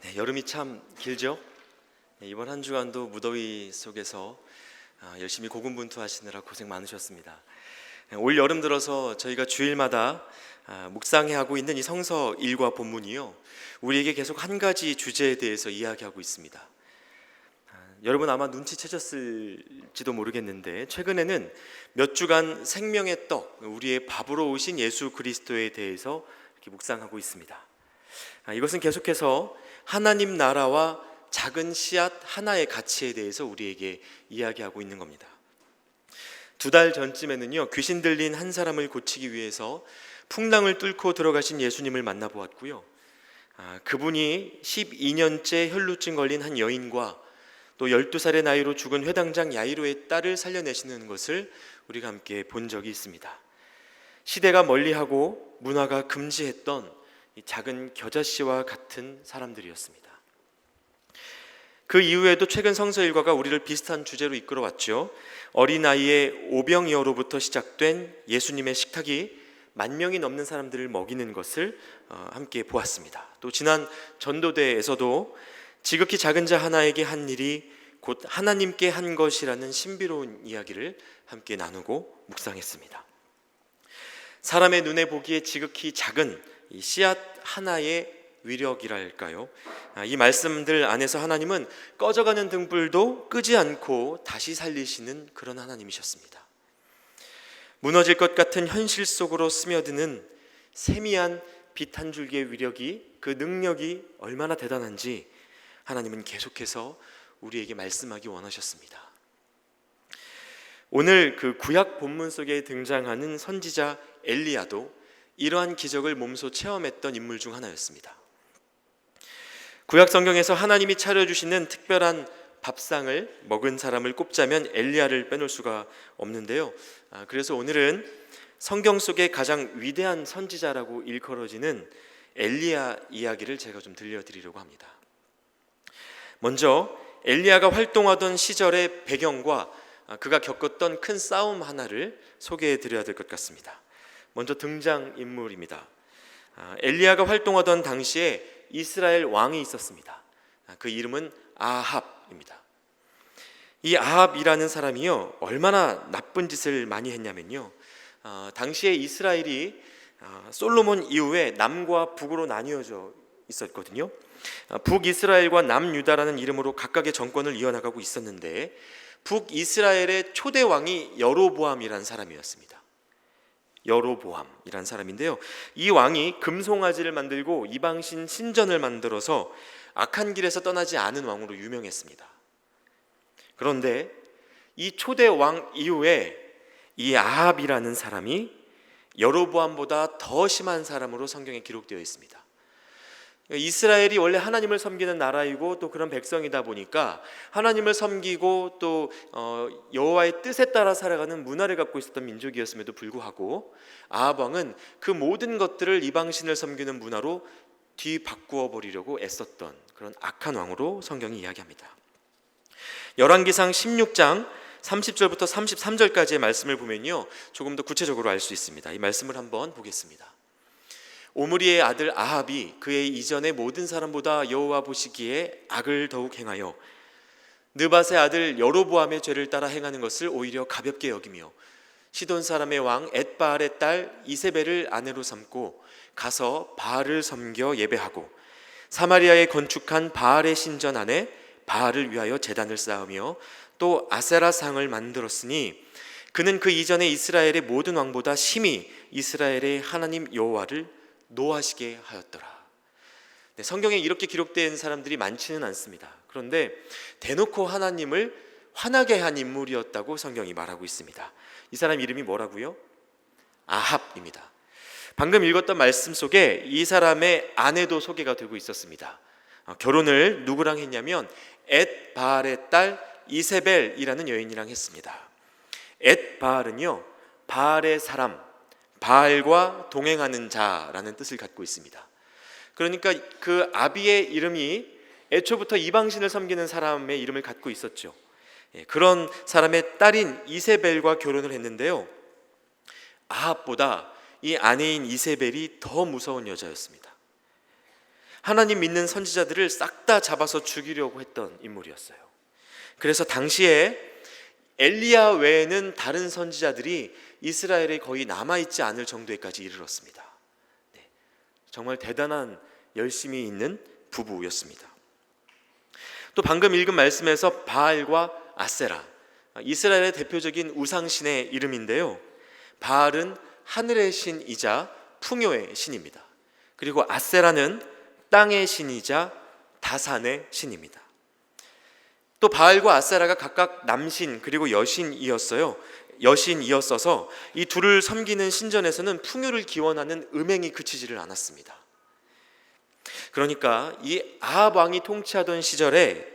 네, 여름이 참 길죠? 이번 한 주간도 무더위 속에서 열심히 고군분투하시느라 고생 많으셨습니다. 올 여름 들어서 저희가 주일마다 묵상해 하고 있는 이 성서 일과 본문이요, 우리에게 계속 한 가지 주제에 대해서 이야기하고 있습니다. 여러분 아마 눈치채셨을지도 모르겠는데, 최근에는 몇 주간 생명의 떡, 우리의 밥으로 오신 예수 그리스도에 대해서 이렇게 묵상하고 있습니다. 이것은 계속해서 하나님 나라와 작은 씨앗 하나의 가치에 대해서 우리에게 이야기하고 있는 겁니다. 2달 전쯤에는요, 귀신 들린 한 사람을 고치기 위해서 풍랑을 뚫고 들어가신 예수님을 만나보았고요, 그분이 12년째 혈루증 걸린 한 여인과 또 12살의 나이로 죽은 회당장 야이로의 딸을 살려내시는 것을 우리가 함께 본 적이 있습니다. 시대가 멀리하고 문화가 금지했던 이 작은 겨자씨와 같은 사람들이었습니다. 그 이후에도 최근 성서 일과가 우리를 비슷한 주제로 이끌어왔죠. 어린아이의 오병이어로부터 시작된 예수님의 식탁이 10,000명이 넘는 사람들을 먹이는 것을 함께 보았습니다. 또 지난 전도대에서도 지극히 작은 자 하나에게 한 일이 곧 하나님께 한 것이라는 신비로운 이야기를 함께 나누고 묵상했습니다. 사람의 눈에 보기에 지극히 작은 이 씨앗 하나의 위력이랄까요? 이 말씀들 안에서 하나님은 꺼져가는 등불도 끄지 않고 다시 살리시는 그런 하나님이셨습니다. 무너질 것 같은 현실 속으로 스며드는 세미한 빛 한 줄기의 위력이, 그 능력이 얼마나 대단한지 하나님은 계속해서 우리에게 말씀하기 원하셨습니다. 오늘 그 구약 본문 속에 등장하는 선지자 엘리야도 이러한 기적을 몸소 체험했던 인물 중 하나였습니다. 구약 성경에서 하나님이 차려주시는 특별한 밥상을 먹은 사람을 꼽자면 엘리야를 빼놓을 수가 없는데요, 그래서 오늘은 성경 속의 가장 위대한 선지자라고 일컬어지는 엘리야 이야기를 제가 좀 들려드리려고 합니다. 먼저 엘리야가 활동하던 시절의 배경과 그가 겪었던 큰 싸움 하나를 소개해 드려야 될 것 같습니다. 먼저 등장인물입니다. 엘리야가 활동하던 당시에 이스라엘 왕이 있었습니다. 그 이름은 아합입니다. 이 아합이라는 사람이요, 얼마나 나쁜 짓을 많이 했냐면요, 당시에 이스라엘이 솔로몬 이후에 남과 북으로 나뉘어져 있었거든요. 북이스라엘과 남유다라는 이름으로 각각의 정권을 이어나가고 있었는데, 북이스라엘의 초대 왕이 여로보암이라는 사람이었습니다. 여로보암이란 사람인데요, 이 왕이 금송아지를 만들고 이방신 신전을 만들어서 악한 길에서 떠나지 않은 왕으로 유명했습니다. 그런데 이 초대 왕 이후에 이 아합이라는 사람이 여로보암보다 더 심한 사람으로 성경에 기록되어 있습니다. 이스라엘이 원래 하나님을 섬기는 나라이고 또 그런 백성이다 보니까 하나님을 섬기고 또 여호와의 뜻에 따라 살아가는 문화를 갖고 있었던 민족이었음에도 불구하고 아합 왕은 그 모든 것들을 이방신을 섬기는 문화로 뒤바꾸어 버리려고 애썼던 그런 악한 왕으로 성경이 이야기합니다. 열왕기상 16장 30절부터 33절까지의 말씀을 보면요, 조금 더 구체적으로 알 수 있습니다. 이 말씀을 한번 보겠습니다. 오므리의 아들 아합이 그의 이전의 모든 사람보다 여호와 보시기에 악을 더욱 행하여 느밧의 아들 여로보암의 죄를 따라 행하는 것을 오히려 가볍게 여기며 시돈 사람의 왕 엣바알의 딸 이세벨을 아내로 삼고 가서 바알을 섬겨 예배하고 사마리아에 건축한 바알의 신전 안에 바알을 위하여 제단을 쌓으며 또 아세라 상을 만들었으니 그는 그 이전에 이스라엘의 모든 왕보다 심히 이스라엘의 하나님 여호와를 노하시게 하였더라. 네, 성경에 이렇게 기록된 사람들이 많지는 않습니다. 그런데 대놓고 하나님을 화나게 한 인물이었다고 성경이 말하고 있습니다. 이 사람 이름이 뭐라고요? 아합입니다. 방금 읽었던 말씀 속에 이 사람의 아내도 소개가 되고 있었습니다. 결혼을 누구랑 했냐면 엣바알의 딸 이세벨이라는 여인이랑 했습니다. 엣바알은요, 바알의 사람, 바알과 동행하는 자라는 뜻을 갖고 있습니다. 그러니까 그 아비의 이름이 애초부터 이방신을 섬기는 사람의 이름을 갖고 있었죠. 그런 사람의 딸인 이세벨과 결혼을 했는데요, 아합보다 이 아내인 이세벨이 더 무서운 여자였습니다. 하나님 믿는 선지자들을 싹 다 잡아서 죽이려고 했던 인물이었어요. 그래서 당시에 엘리야 외에는 다른 선지자들이 이스라엘에 거의 남아있지 않을 정도에까지 이르렀습니다. 네, 정말 대단한 열심히 있는 부부였습니다. 또 방금 읽은 말씀에서 바알과 아세라, 이스라엘의 대표적인 우상신의 이름인데요, 바알은 하늘의 신이자 풍요의 신입니다. 그리고 아세라는 땅의 신이자 다산의 신입니다. 또 바알과 아세라가 각각 남신 그리고 여신이었어서 이 둘을 섬기는 신전에서는 풍요를 기원하는 음행이 그치지를 않았습니다. 그러니까 이 아합 왕이 통치하던 시절에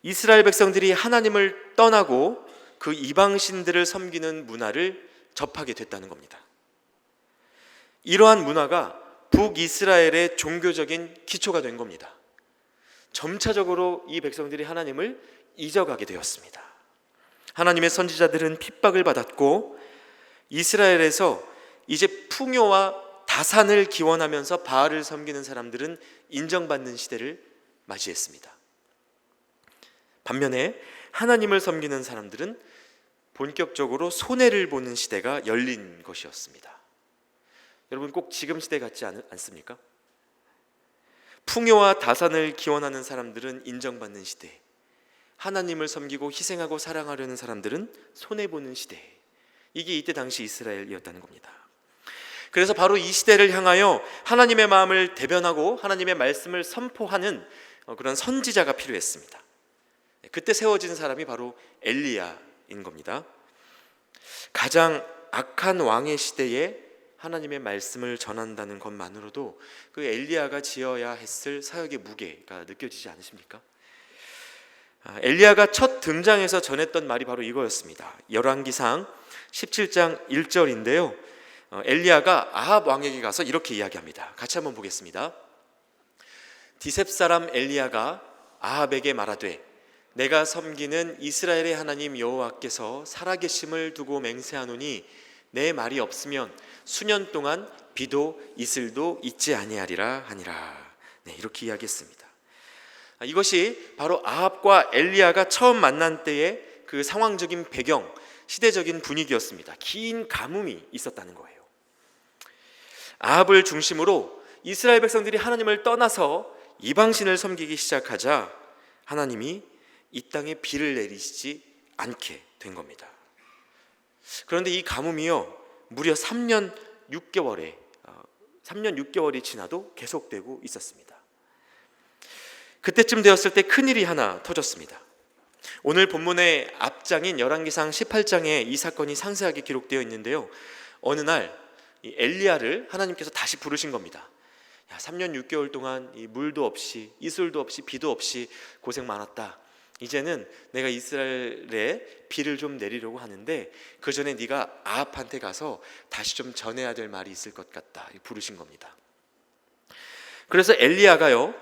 이스라엘 백성들이 하나님을 떠나고 그 이방 신들을 섬기는 문화를 접하게 됐다는 겁니다. 이러한 문화가 북이스라엘의 종교적인 기초가 된 겁니다. 점차적으로 이 백성들이 하나님을 잊어가게 되었습니다. 하나님의 선지자들은 핍박을 받았고 이스라엘에서 이제 풍요와 다산을 기원하면서 바알을 섬기는 사람들은 인정받는 시대를 맞이했습니다. 반면에 하나님을 섬기는 사람들은 본격적으로 손해를 보는 시대가 열린 것이었습니다. 여러분, 꼭 지금 시대 같지 않습니까? 풍요와 다산을 기원하는 사람들은 인정받는 시대, 하나님을 섬기고 희생하고 사랑하려는 사람들은 손해보는 시대, 이게 이때 당시 이스라엘이었다는 겁니다. 그래서 바로 이 시대를 향하여 하나님의 마음을 대변하고 하나님의 말씀을 선포하는 그런 선지자가 필요했습니다. 그때 세워진 사람이 바로 엘리야인 겁니다. 가장 악한 왕의 시대에 하나님의 말씀을 전한다는 것만으로도 그 엘리야가 지어야 했을 사역의 무게가 느껴지지 않으십니까? 엘리야가 첫 등장해서 전했던 말이 바로 이거였습니다. 열왕기상 17장 1절인데요, 엘리야가 아합 왕에게 가서 이렇게 이야기합니다. 같이 한번 보겠습니다. 디셉 사람 엘리야가 아합에게 말하되 내가 섬기는 이스라엘의 하나님 여호와께서 살아계심을 두고 맹세하노니 내 말이 없으면 수년 동안 비도 이슬도 있지 아니하리라 하니라. 네, 이렇게 이야기했습니다. 이것이 바로 아합과 엘리야가 처음 만난 때의 그 상황적인 배경, 시대적인 분위기였습니다. 긴 가뭄이 있었다는 거예요. 아합을 중심으로 이스라엘 백성들이 하나님을 떠나서 이방신을 섬기기 시작하자 하나님이 이 땅에 비를 내리시지 않게 된 겁니다. 그런데 이 가뭄이요, 무려 3년 6개월이 지나도 계속되고 있었습니다. 그때쯤 되었을 때 큰일이 하나 터졌습니다. 오늘 본문의 앞장인 열왕기상 18장에 이 사건이 상세하게 기록되어 있는데요, 어느 날 이 엘리야를 하나님께서 다시 부르신 겁니다. 3년 6개월 동안 이 물도 없이 이슬도 없이 비도 없이 고생 많았다. 이제는 내가 이스라엘에 비를 좀 내리려고 하는데 그 전에 네가 아합한테 가서 다시 좀 전해야 될 말이 있을 것 같다. 부르신 겁니다. 그래서 엘리야가요,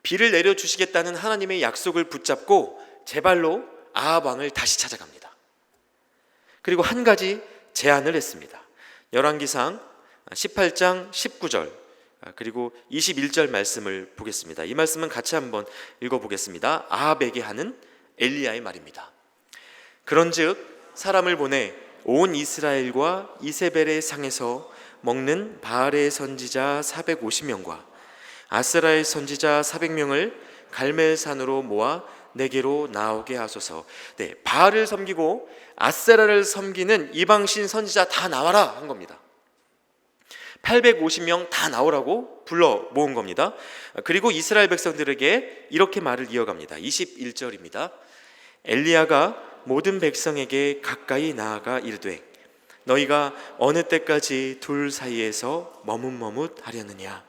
비를 내려주시겠다는 하나님의 약속을 붙잡고 제 발로 아합 왕을 다시 찾아갑니다. 그리고 한 가지 제안을 했습니다. 열왕기상 18장 19절 그리고 21절 말씀을 보겠습니다. 이 말씀은 같이 한번 읽어보겠습니다. 아합에게 하는 엘리야의 말입니다. 그런즉 사람을 보내 온 이스라엘과 이세벨의 상에서 먹는 바알의 선지자 450명과 아세라의 선지자 400명을 갈멜산으로 모아 내게로 나오게 하소서. 네, 바알을 섬기고 아세라를 섬기는 이방신 선지자 다 나와라 한 겁니다. 850명 다 나오라고 불러 모은 겁니다. 그리고 이스라엘 백성들에게 이렇게 말을 이어갑니다. 21절입니다. 엘리야가 모든 백성에게 가까이 나아가 이르되 너희가 어느 때까지 둘 사이에서 머뭇머뭇하려느냐.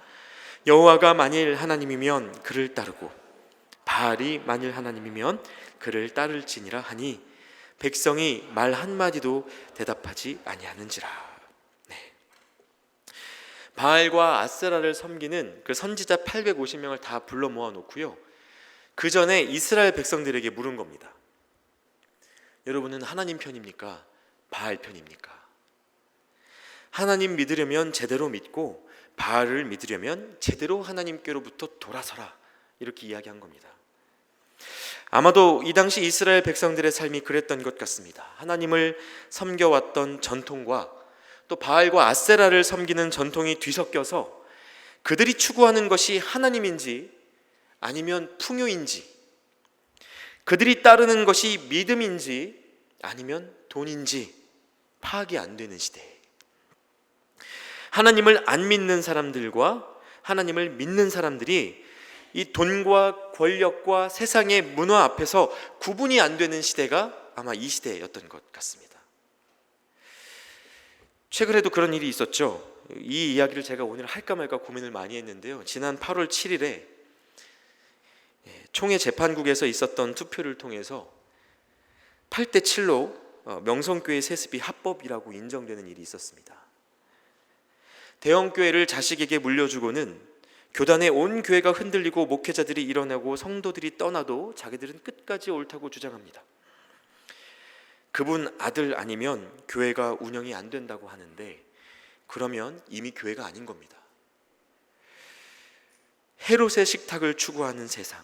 여호와가 만일 하나님이면 그를 따르고 바알이 만일 하나님이면 그를 따를지니라 하니 백성이 말 한마디도 대답하지 아니하는지라. 네. 바알과 아세라를 섬기는 그 선지자 850명을 다 불러 모아놓고요, 그 전에 이스라엘 백성들에게 물은 겁니다. 여러분은 하나님 편입니까? 바알 편입니까? 하나님 믿으려면 제대로 믿고 바알을 믿으려면 제대로 하나님께로부터 돌아서라, 이렇게 이야기한 겁니다. 아마도 이 당시 이스라엘 백성들의 삶이 그랬던 것 같습니다. 하나님을 섬겨왔던 전통과 또 바알과 아세라를 섬기는 전통이 뒤섞여서 그들이 추구하는 것이 하나님인지 아니면 풍요인지, 그들이 따르는 것이 믿음인지 아니면 돈인지 파악이 안 되는 시대에 하나님을 안 믿는 사람들과 하나님을 믿는 사람들이 이 돈과 권력과 세상의 문화 앞에서 구분이 안 되는 시대가 아마 이 시대였던 것 같습니다. 최근에도 그런 일이 있었죠. 이 이야기를 제가 오늘 할까 말까 고민을 많이 했는데요. 지난 8월 7일에 총회 재판국에서 있었던 투표를 통해서 8대 7로 명성교회 세습이 합법이라고 인정되는 일이 있었습니다. 대형교회를 자식에게 물려주고는 교단의 온 교회가 흔들리고 목회자들이 일어나고 성도들이 떠나도 자기들은 끝까지 옳다고 주장합니다. 그분 아들 아니면 교회가 운영이 안 된다고 하는데, 그러면 이미 교회가 아닌 겁니다. 헤롯의 식탁을 추구하는 세상,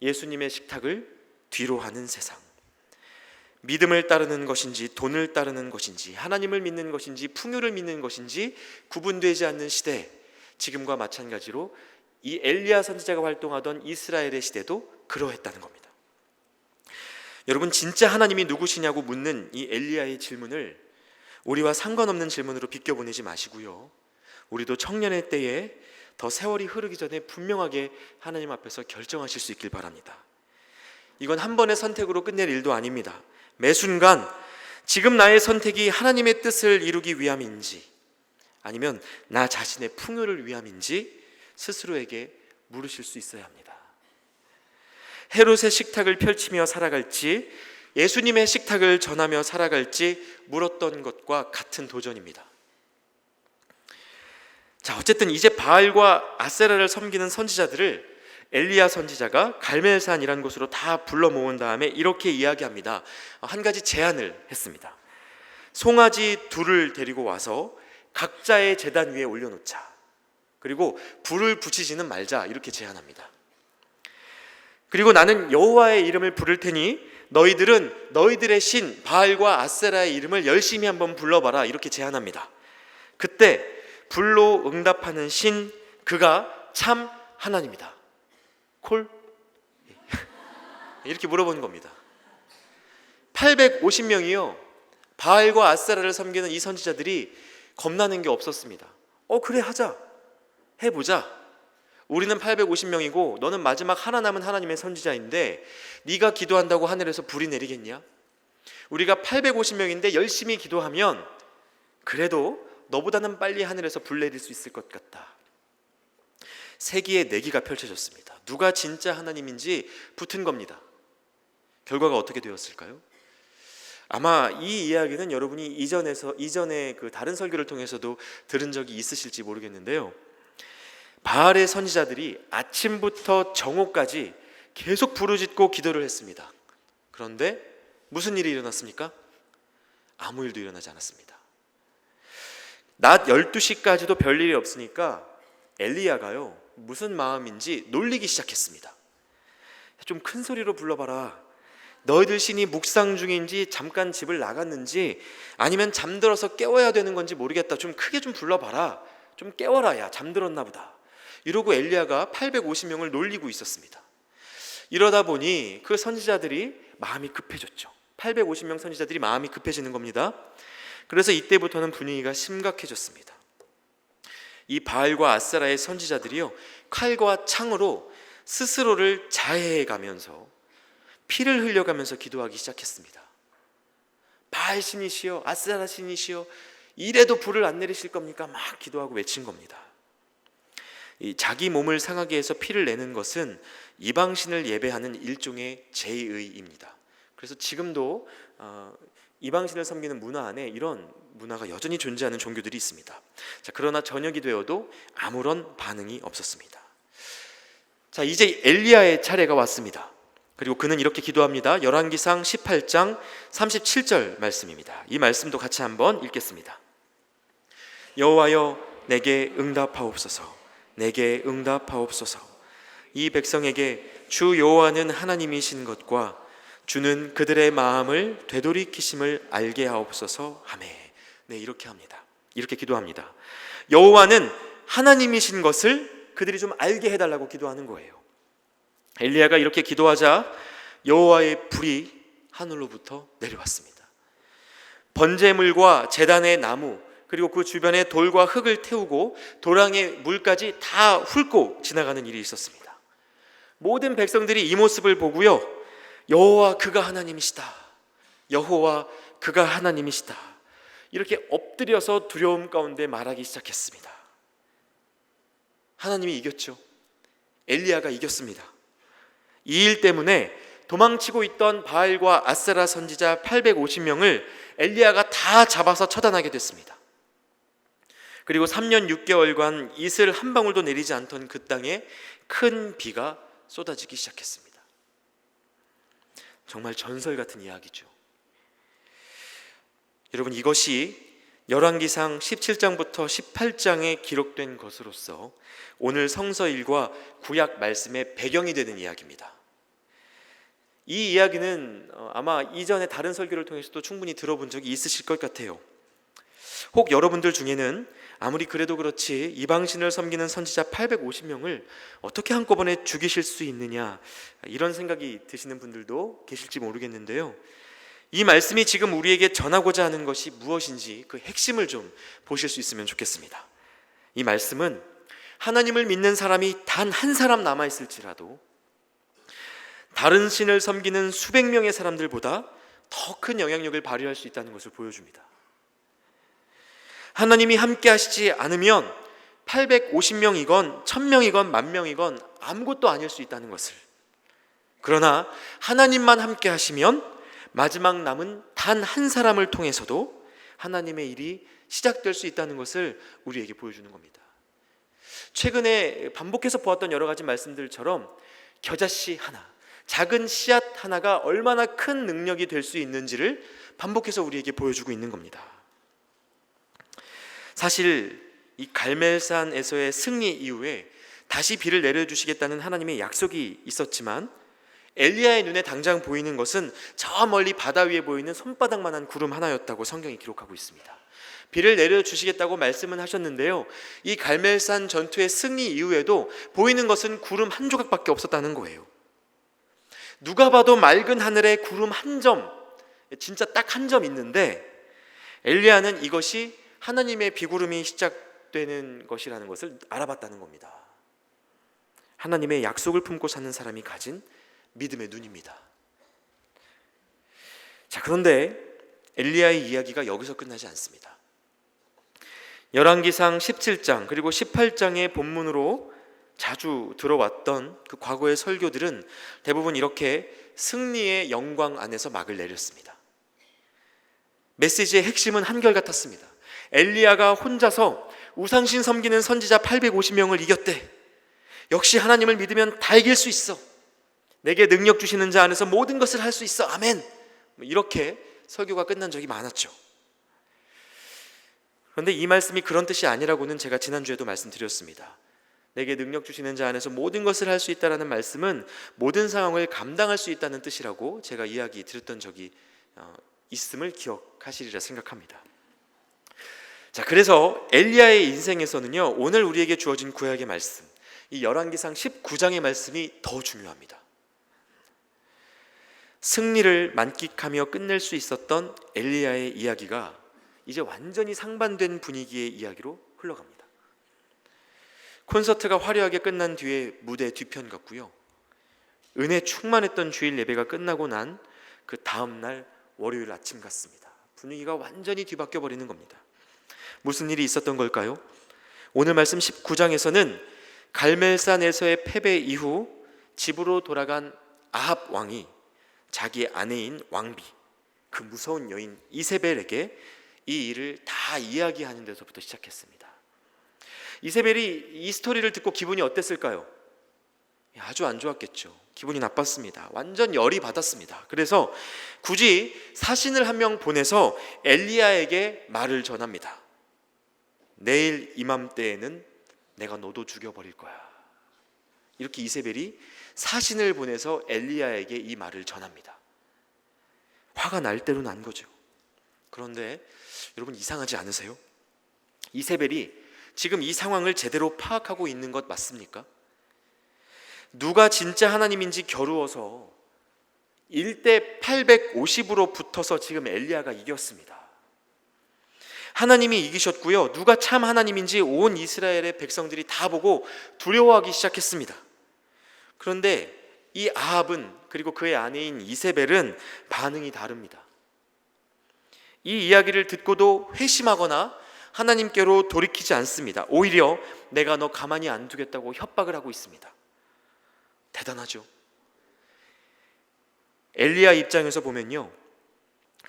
예수님의 식탁을 뒤로 하는 세상, 믿음을 따르는 것인지 돈을 따르는 것인지 하나님을 믿는 것인지 풍요를 믿는 것인지 구분되지 않는 시대, 지금과 마찬가지로 이 엘리야 선지자가 활동하던 이스라엘의 시대도 그러했다는 겁니다. 여러분, 진짜 하나님이 누구시냐고 묻는 이 엘리야의 질문을 우리와 상관없는 질문으로 비껴보내지 마시고요, 우리도 청년의 때에 더 세월이 흐르기 전에 분명하게 하나님 앞에서 결정하실 수 있길 바랍니다. 이건 한 번의 선택으로 끝낼 일도 아닙니다. 매 순간 지금 나의 선택이 하나님의 뜻을 이루기 위함인지 아니면 나 자신의 풍요를 위함인지 스스로에게 물으실 수 있어야 합니다. 헤롯의 식탁을 펼치며 살아갈지 예수님의 식탁을 전하며 살아갈지 물었던 것과 같은 도전입니다. 자, 어쨌든 이제 바알과 아세라를 섬기는 선지자들을 엘리야 선지자가 갈멜산이라는 곳으로 다 불러 모은 다음에 이렇게 이야기합니다. 한 가지 제안을 했습니다. 송아지 둘을 데리고 와서 각자의 제단 위에 올려놓자. 그리고 불을 붙이지는 말자, 이렇게 제안합니다. 그리고 나는 여호와의 이름을 부를 테니 너희들은 너희들의 신 바알과 아세라의 이름을 열심히 한번 불러봐라, 이렇게 제안합니다. 그때 불로 응답하는 신, 그가 참 하나님이다. 콜? 이렇게 물어보는 겁니다. 850명이요 바알과 아세라를 섬기는 이 선지자들이 겁나는 게 없었습니다. 그래, 하자, 해보자. 우리는 850명이고 너는 마지막 하나 남은 하나님의 선지자인데 네가 기도한다고 하늘에서 불이 내리겠냐? 우리가 850명인데 열심히 기도하면 그래도 너보다는 빨리 하늘에서 불 내릴 수 있을 것 같다. 세기의 내기가 펼쳐졌습니다. 누가 진짜 하나님인지 붙은 겁니다. 결과가 어떻게 되었을까요? 아마 이 이야기는 여러분이 이전에 그 다른 설교를 통해서도 들은 적이 있으실지 모르겠는데요. 바알의 선지자들이 아침부터 정오까지 계속 부르짖고 기도를 했습니다. 그런데 무슨 일이 일어났습니까? 아무 일도 일어나지 않았습니다. 낮 12시까지도 별일이 없으니까 엘리야가요 무슨 마음인지 놀리기 시작했습니다. 좀 큰 소리로 불러봐라. 너희들 신이 묵상 중인지 잠깐 집을 나갔는지 아니면 잠들어서 깨워야 되는 건지 모르겠다. 좀 크게 좀 불러봐라. 좀 깨워라. 야, 잠들었나 보다. 이러고 엘리야가 850명을 놀리고 있었습니다. 이러다 보니 그 선지자들이 마음이 급해졌죠. 850명 선지자들이 마음이 급해지는 겁니다. 그래서 이때부터는 분위기가 심각해졌습니다. 이 바알과 아세라의 선지자들이요 칼과 창으로 스스로를 자해해가면서 피를 흘려가면서 기도하기 시작했습니다. 바알 신이시여, 아세라 신이시여, 이래도 불을 안 내리실 겁니까? 막 기도하고 외친 겁니다. 이 자기 몸을 상하게 해서 피를 내는 것은 이방신을 예배하는 일종의 제의입니다. 그래서 지금도 이방신을 섬기는 문화 안에 이런 문화가 여전히 존재하는 종교들이 있습니다. 자, 그러나 저녁이 되어도 아무런 반응이 없었습니다. 자, 이제 엘리야의 차례가 왔습니다. 그리고 그는 이렇게 기도합니다. 열왕기상 18장 37절 말씀입니다. 이 말씀도 같이 한번 읽겠습니다. 여호와여, 내게 응답하옵소서. 내게 응답하옵소서. 이 백성에게 주 여호와는 하나님이신 것과 주는 그들의 마음을 되돌이키심을 알게 하옵소서 하매. 네, 이렇게 합니다. 이렇게 기도합니다. 여호와는 하나님이신 것을 그들이 좀 알게 해달라고 기도하는 거예요. 엘리야가 이렇게 기도하자 여호와의 불이 하늘로부터 내려왔습니다. 번제물과 제단의 나무 그리고 그 주변에 돌과 흙을 태우고 도랑의 물까지 다 훑고 지나가는 일이 있었습니다. 모든 백성들이 이 모습을 보고요, 여호와 그가 하나님이시다, 여호와 그가 하나님이시다, 이렇게 엎드려서 두려움 가운데 말하기 시작했습니다. 하나님이 이겼죠. 엘리야가 이겼습니다. 이 일 때문에 도망치고 있던 바알과 아세라 선지자 850명을 엘리야가 다 잡아서 처단하게 됐습니다. 그리고 3년 6개월간 이슬 한 방울도 내리지 않던 그 땅에 큰 비가 쏟아지기 시작했습니다. 정말 전설 같은 이야기죠. 여러분, 이것이 열왕기상 17장부터 18장에 기록된 것으로서 오늘 성서일과 구약 말씀의 배경이 되는 이야기입니다. 이 이야기는 아마 이전에 다른 설교를 통해서도 충분히 들어본 적이 있으실 것 같아요. 혹 여러분들 중에는 아무리 그래도 그렇지 이방신을 섬기는 선지자 850명을 어떻게 한꺼번에 죽이실 수 있느냐, 이런 생각이 드시는 분들도 계실지 모르겠는데요, 이 말씀이 지금 우리에게 전하고자 하는 것이 무엇인지 그 핵심을 좀 보실 수 있으면 좋겠습니다. 이 말씀은 하나님을 믿는 사람이 단 한 사람 남아있을지라도 다른 신을 섬기는 수백 명의 사람들보다 더 큰 영향력을 발휘할 수 있다는 것을 보여줍니다. 하나님이 함께 하시지 않으면 850명이건 1000명이건 10,000명이건 아무것도 아닐 수 있다는 것을, 그러나 하나님만 함께 하시면 마지막 남은 단 한 사람을 통해서도 하나님의 일이 시작될 수 있다는 것을 우리에게 보여주는 겁니다. 최근에 반복해서 보았던 여러 가지 말씀들처럼 겨자씨 하나, 작은 씨앗 하나가 얼마나 큰 능력이 될 수 있는지를 반복해서 우리에게 보여주고 있는 겁니다. 사실 이 갈멜산에서의 승리 이후에 다시 비를 내려주시겠다는 하나님의 약속이 있었지만 엘리야의 눈에 당장 보이는 것은 저 멀리 바다 위에 보이는 손바닥만한 구름 하나였다고 성경이 기록하고 있습니다. 비를 내려주시겠다고 말씀은 하셨는데요, 이 갈멜산 전투의 승리 이후에도 보이는 것은 구름 한 조각밖에 없었다는 거예요. 누가 봐도 맑은 하늘에 구름 한 점, 진짜 딱 한 점 있는데 엘리야는 이것이 하나님의 비구름이 시작되는 것이라는 것을 알아봤다는 겁니다. 하나님의 약속을 품고 사는 사람이 가진 믿음의 눈입니다. 자, 그런데 엘리야의 이야기가 여기서 끝나지 않습니다. 열왕기상 17장 그리고 18장의 본문으로 자주 들어왔던 그 과거의 설교들은 대부분 이렇게 승리의 영광 안에서 막을 내렸습니다. 메시지의 핵심은 한결같았습니다. 엘리야가 혼자서 우상신 섬기는 선지자 850명을 이겼대. 역시 하나님을 믿으면 다 이길 수 있어. 내게 능력 주시는 자 안에서 모든 것을 할 수 있어. 아멘. 이렇게 설교가 끝난 적이 많았죠. 그런데 이 말씀이 그런 뜻이 아니라고는 제가 지난주에도 말씀드렸습니다. 내게 능력 주시는 자 안에서 모든 것을 할 수 있다라는 말씀은 모든 상황을 감당할 수 있다는 뜻이라고 제가 이야기 드렸던 적이 있음을 기억하시리라 생각합니다. 자, 그래서 엘리야의 인생에서는요, 오늘 우리에게 주어진 구약의 말씀, 이 열왕기상 19장의 말씀이 더 중요합니다. 승리를 만끽하며 끝낼 수 있었던 엘리야의 이야기가 이제 완전히 상반된 분위기의 이야기로 흘러갑니다. 콘서트가 화려하게 끝난 뒤에 무대 뒤편 같고요, 은혜 충만했던 주일 예배가 끝나고 난 그 다음날 월요일 아침 같습니다. 분위기가 완전히 뒤바뀌어 버리는 겁니다. 무슨 일이 있었던 걸까요? 오늘 말씀 19장에서는 갈멜산에서의 패배 이후 집으로 돌아간 아합 왕이 자기 아내인 왕비, 그 무서운 여인 이세벨에게 이 일을 다 이야기하는 데서부터 시작했습니다. 이세벨이 이 스토리를 듣고 기분이 어땠을까요? 아주 안 좋았겠죠. 기분이 나빴습니다. 완전 열이 받았습니다. 그래서 굳이 사신을 한 명 보내서 엘리야에게 말을 전합니다. 내일 이맘때에는 내가 너도 죽여버릴 거야. 이렇게 이세벨이 사신을 보내서 엘리야에게 이 말을 전합니다. 화가 날 대로 난 거죠. 그런데 여러분, 이상하지 않으세요? 이세벨이 지금 이 상황을 제대로 파악하고 있는 것 맞습니까? 누가 진짜 하나님인지 겨루어서 1대 850으로 붙어서 지금 엘리야가 이겼습니다. 하나님이 이기셨고요, 누가 참 하나님인지 온 이스라엘의 백성들이 다 보고 두려워하기 시작했습니다. 그런데 이 아합은, 그리고 그의 아내인 이세벨은 반응이 다릅니다. 이 이야기를 듣고도 회심하거나 하나님께로 돌이키지 않습니다. 오히려 내가 너 가만히 안 두겠다고 협박을 하고 있습니다. 대단하죠. 엘리야 입장에서 보면요,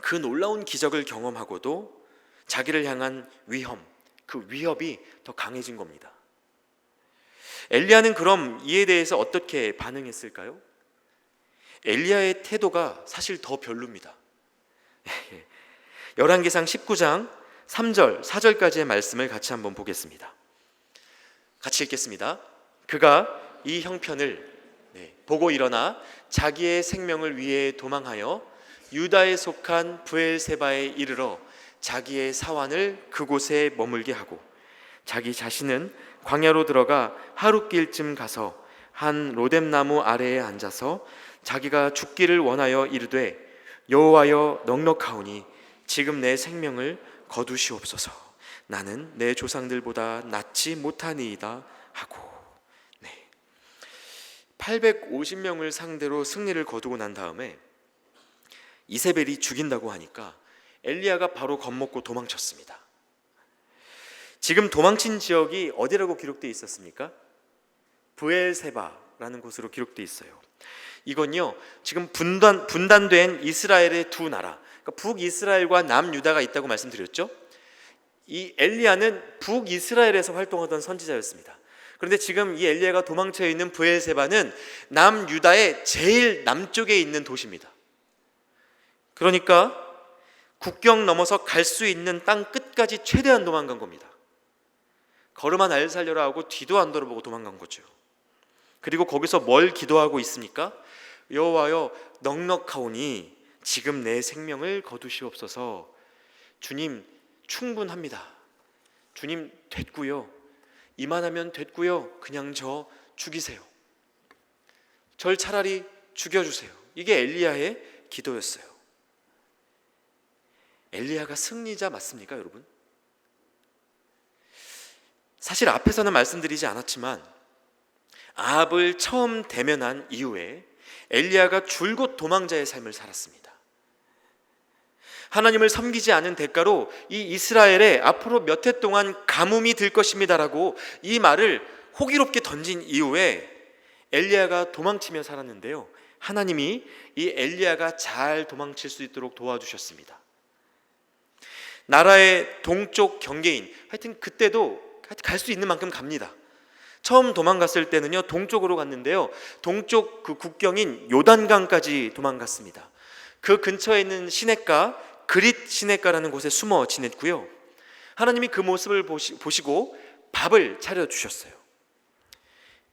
그 놀라운 기적을 경험하고도 자기를 향한 위험, 그 위협이 더 강해진 겁니다. 엘리야는 그럼 이에 대해서 어떻게 반응했을까요? 엘리야의 태도가 사실 더 별로입니다. 열왕기상 19장 3절 4절까지의 말씀을 같이 한번 보겠습니다. 같이 읽겠습니다. 그가 이 형편을 보고 일어나 자기의 생명을 위해 도망하여 유다에 속한 브엘세바에 이르러 자기의 사환을 그곳에 머물게 하고 자기 자신은 광야로 들어가 하룻길쯤 가서 한 로뎀나무 아래에 앉아서 자기가 죽기를 원하여 이르되 여호와여 넉넉하오니 지금 내 생명을 거두시옵소서. 나는 내 조상들보다 낫지 못하니이다 하고. 850명을 상대로 승리를 거두고 난 다음에 이세벨이 죽인다고 하니까 엘리야가 바로 겁먹고 도망쳤습니다. 지금 도망친 지역이 어디라고 기록되어 있었습니까? 브엘세바라는 곳으로 기록되어 있어요. 이건요, 지금 분단된 이스라엘의 두 나라, 그러니까 북이스라엘과 남유다가 있다고 말씀드렸죠. 이 엘리야는 북이스라엘에서 활동하던 선지자였습니다. 그런데 지금 이 엘리야가 도망쳐 있는 브엘세바는 남유다의 제일 남쪽에 있는 도시입니다. 그러니까 국경 넘어서 갈 수 있는 땅 끝까지 최대한 도망간 겁니다. 걸음아 날 살려라 하고 뒤도 안 돌아보고 도망간 거죠. 그리고 거기서 뭘 기도하고 있습니까? 여호와여 넉넉하오니 지금 내 생명을 거두시옵소서. 주님 충분합니다. 주님 됐고요. 이만하면 됐고요. 그냥 저 죽이세요. 절 차라리 죽여주세요. 이게 엘리야의 기도였어요. 엘리야가 승리자 맞습니까, 여러분? 사실 앞에서는 말씀드리지 않았지만 아합을 처음 대면한 이후에 엘리야가 줄곧 도망자의 삶을 살았습니다. 하나님을 섬기지 않은 대가로 이 이스라엘에 앞으로 몇 해 동안 가뭄이 들 것입니다라고 이 말을 호기롭게 던진 이후에 엘리야가 도망치며 살았는데요, 하나님이 이 엘리야가 잘 도망칠 수 있도록 도와주셨습니다. 나라의 동쪽 경계인, 하여튼 그때도 갈 수 있는 만큼 갑니다. 처음 도망갔을 때는요, 동쪽으로 갔는데요, 동쪽 그 국경인 요단강까지 도망갔습니다. 그 근처에 있는 시냇가, 그릿 시냇가라는 곳에 숨어 지냈고요, 하나님이 그 모습을 보시고 밥을 차려주셨어요.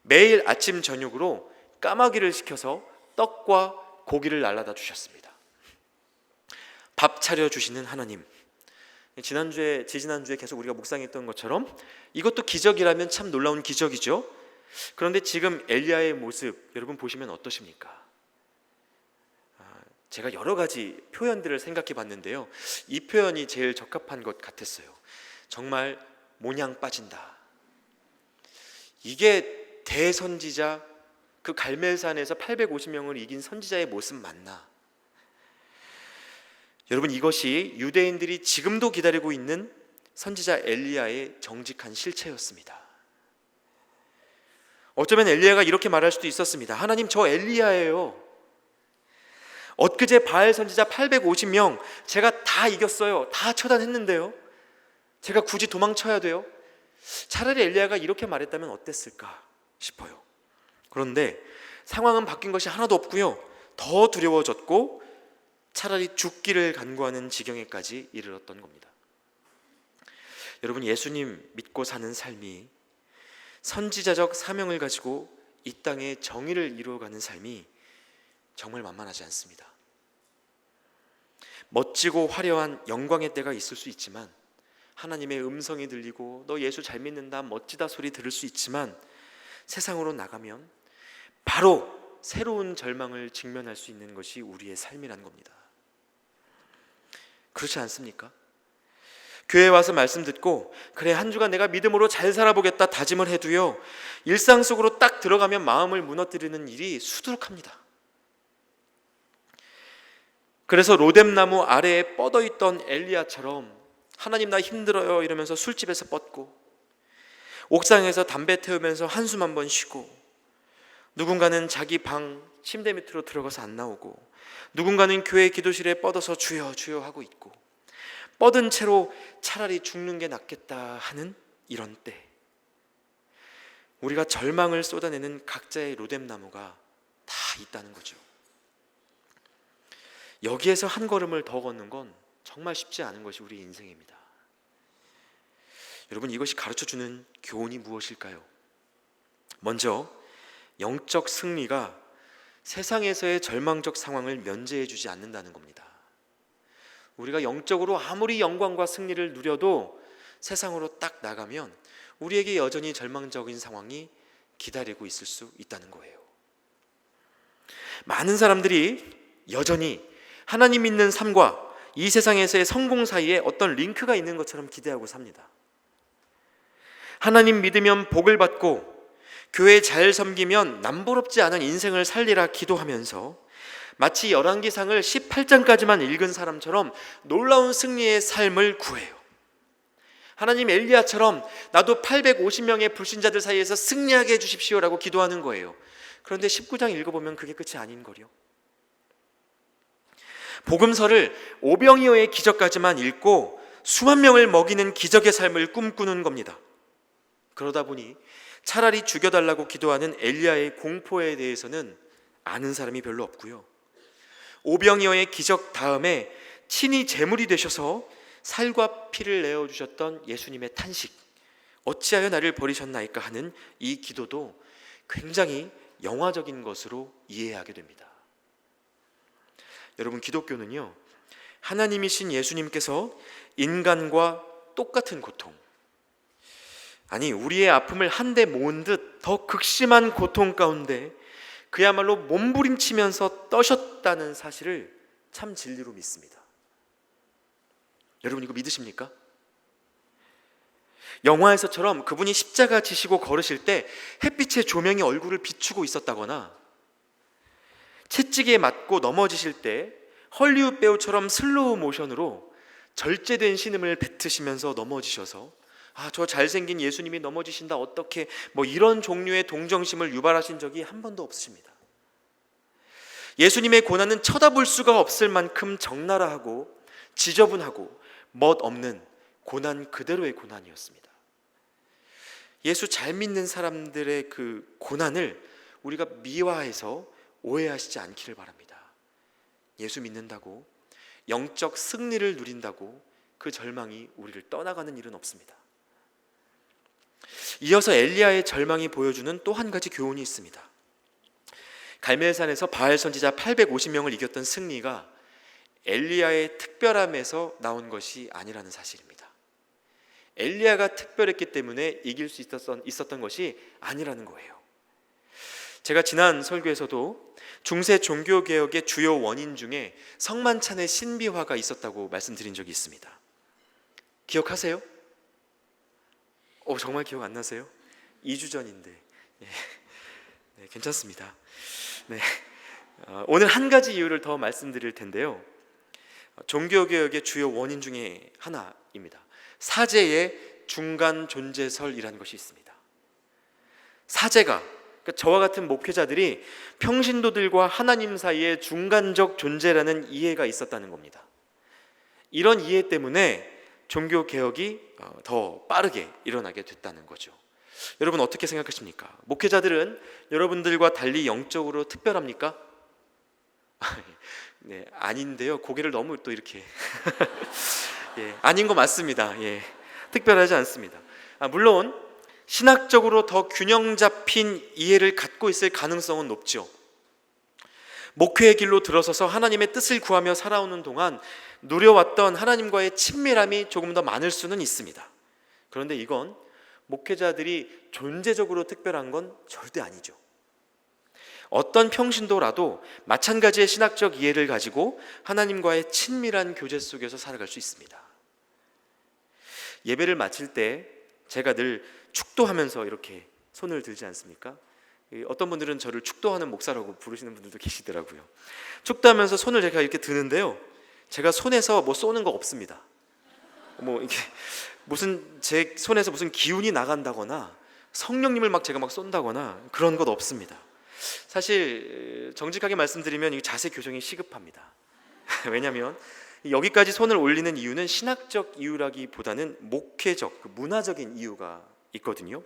매일 아침 저녁으로 까마귀를 시켜서 떡과 고기를 날라다 주셨습니다. 밥 차려주시는 하나님, 지지난주에 계속 우리가 묵상했던 것처럼 이것도 기적이라면 참 놀라운 기적이죠. 그런데 지금 엘리야의 모습 여러분 보시면 어떠십니까? 제가 여러 가지 표현들을 생각해 봤는데요, 이 표현이 제일 적합한 것 같았어요. 정말 모냥 빠진다. 이게 대선지자, 그 갈멜산에서 850명을 이긴 선지자의 모습 맞나? 여러분, 이것이 유대인들이 지금도 기다리고 있는 선지자 엘리야의 정직한 실체였습니다. 어쩌면 엘리야가 이렇게 말할 수도 있었습니다. 하나님, 저 엘리야예요. 엊그제 바알 선지자 850명 제가 다 이겼어요. 다 처단했는데요, 제가 굳이 도망쳐야 돼요? 차라리 엘리야가 이렇게 말했다면 어땠을까 싶어요. 그런데 상황은 바뀐 것이 하나도 없고요, 더 두려워졌고 차라리 죽기를 간구하는 지경에까지 이르렀던 겁니다. 여러분, 예수님 믿고 사는 삶이, 선지자적 사명을 가지고 이 땅에 정의를 이루어가는 삶이 정말 만만하지 않습니다. 멋지고 화려한 영광의 때가 있을 수 있지만, 하나님의 음성이 들리고 너 예수 잘 믿는다, 멋지다 소리 들을 수 있지만, 세상으로 나가면 바로 새로운 절망을 직면할 수 있는 것이 우리의 삶이라는 겁니다. 그렇지 않습니까? 교회에 와서 말씀 듣고 그래 한 주간 내가 믿음으로 잘 살아보겠다 다짐을 해도요, 일상 속으로 딱 들어가면 마음을 무너뜨리는 일이 수두룩합니다. 그래서 로뎀나무 아래에 뻗어있던 엘리야처럼 하나님 나 힘들어요 이러면서 술집에서 뻗고, 옥상에서 담배 태우면서 한숨 한번 쉬고, 누군가는 자기 방 침대 밑으로 들어가서 안 나오고, 누군가는 교회 기도실에 뻗어서 주여 주여 하고 있고, 뻗은 채로 차라리 죽는 게 낫겠다 하는 이런 때, 우리가 절망을 쏟아내는 각자의 로뎀나무가 다 있다는 거죠. 여기에서 한 걸음을 더 걷는 건 정말 쉽지 않은 것이 우리 인생입니다. 여러분, 이것이 가르쳐주는 교훈이 무엇일까요? 먼저 영적 승리가 세상에서의 절망적 상황을 면제해주지 않는다는 겁니다. 우리가 영적으로 아무리 영광과 승리를 누려도 세상으로 딱 나가면 우리에게 여전히 절망적인 상황이 기다리고 있을 수 있다는 거예요. 많은 사람들이 여전히 하나님 믿는 삶과 이 세상에서의 성공 사이에 어떤 링크가 있는 것처럼 기대하고 삽니다. 하나님 믿으면 복을 받고 교회 잘 섬기면 남부럽지 않은 인생을 살리라 기도하면서 마치 열왕기상을 18장까지만 읽은 사람처럼 놀라운 승리의 삶을 구해요. 하나님 엘리야처럼 나도 850명의 불신자들 사이에서 승리하게 해주십시오라고 기도하는 거예요. 그런데 19장 읽어보면 그게 끝이 아닌 거요. 복음서를 오병이어의 기적까지만 읽고 수만 명을 먹이는 기적의 삶을 꿈꾸는 겁니다. 그러다 보니 차라리 죽여달라고 기도하는 엘리야의 공포에 대해서는 아는 사람이 별로 없고요, 오병이어의 기적 다음에 친히 제물이 되셔서 살과 피를 내어주셨던 예수님의 탄식, 어찌하여 나를 버리셨나이까 하는 이 기도도 굉장히 영화적인 것으로 이해하게 됩니다. 여러분, 기독교는요, 하나님이신 예수님께서 인간과 똑같은 고통, 아니 우리의 아픔을 한데 모은 듯 더 극심한 고통 가운데 그야말로 몸부림치면서 떠셨다는 사실을 참 진리로 믿습니다. 여러분, 이거 믿으십니까? 영화에서처럼 그분이 십자가 지시고 걸으실 때 햇빛의 조명이 얼굴을 비추고 있었다거나, 채찍에 맞고 넘어지실 때 헐리우드 배우처럼 슬로우 모션으로 절제된 신음을 뱉으시면서 넘어지셔서 저 잘생긴 예수님이 넘어지신다 어떻게, 이런 종류의 동정심을 유발하신 적이 한 번도 없으십니다. 예수님의 고난은 쳐다볼 수가 없을 만큼 적나라하고 지저분하고 멋없는 고난 그대로의 고난이었습니다. 예수 잘 믿는 사람들의 그 고난을 우리가 미화해서 오해하시지 않기를 바랍니다. 예수 믿는다고, 영적 승리를 누린다고 그 절망이 우리를 떠나가는 일은 없습니다. 이어서 엘리야의 절망이 보여주는 또 한 가지 교훈이 있습니다. 갈멜산에서 바알 선지자 850명을 이겼던 승리가 엘리야의 특별함에서 나온 것이 아니라는 사실입니다. 엘리야가 특별했기 때문에 이길 수 있었던 것이 아니라는 거예요. 제가 지난 설교에서도 중세 종교개혁의 주요 원인 중에 성만찬의 신비화가 있었다고 말씀드린 적이 있습니다. 기억하세요? 정말 기억 안 나세요? 2주 전인데. 네, 괜찮습니다. 네, 오늘 한 가지 이유를 더 말씀드릴 텐데요, 종교개혁의 주요 원인 중에 하나입니다. 사제의 중간 존재설이라는 것이 있습니다. 사제가, 그러니까 저와 같은 목회자들이 평신도들과 하나님 사이에 중간적 존재라는 이해가 있었다는 겁니다. 이런 이해 때문에 종교개혁이 더 빠르게 일어나게 됐다는 거죠. 여러분, 어떻게 생각하십니까? 목회자들은 여러분들과 달리 영적으로 특별합니까? 네, 아닌데요. 고개를 너무 또 이렇게 예, 아닌 거 맞습니다. 예, 특별하지 않습니다. 물론 신학적으로 더 균형 잡힌 이해를 갖고 있을 가능성은 높죠. 목회의 길로 들어서서 하나님의 뜻을 구하며 살아오는 동안 누려왔던 하나님과의 친밀함이 조금 더 많을 수는 있습니다. 그런데 이건 목회자들이 존재적으로 특별한 건 절대 아니죠. 어떤 평신도라도 마찬가지의 신학적 이해를 가지고 하나님과의 친밀한 교제 속에서 살아갈 수 있습니다. 예배를 마칠 때 제가 늘 축도하면서 이렇게 손을 들지 않습니까? 어떤 분들은 저를 축도하는 목사라고 부르시는 분들도 계시더라고요. 축도하면서 손을 제가 이렇게 드는데요, 제가 손에서 뭐 쏘는 거 없습니다. 이게 무슨 제 손에서 무슨 기운이 나간다거나 성령님을 제가 쏜다거나 그런 것 없습니다. 사실 정직하게 말씀드리면 이 자세 교정이 시급합니다. 왜냐하면 여기까지 손을 올리는 이유는 신학적 이유라기보다는 목회적, 문화적인 이유가 있거든요.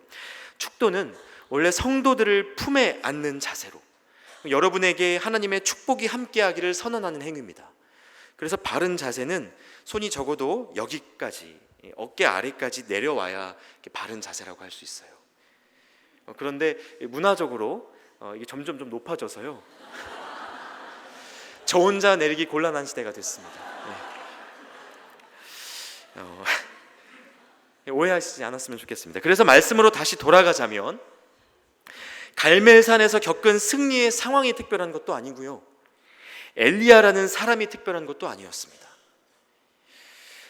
축도는 원래 성도들을 품에 안는 자세로, 여러분에게 하나님의 축복이 함께하기를 선언하는 행위입니다. 그래서 바른 자세는 손이 적어도 여기까지, 어깨 아래까지 내려와야 바른 자세라고 할 수 있어요. 그런데 문화적으로 이게 점점 좀 높아져서요, 저 혼자 내리기 곤란한 시대가 됐습니다. 오해하시지 않았으면 좋겠습니다. 그래서 말씀으로 다시 돌아가자면, 갈멜산에서 겪은 승리의 상황이 특별한 것도 아니고요, 엘리야라는 사람이 특별한 것도 아니었습니다.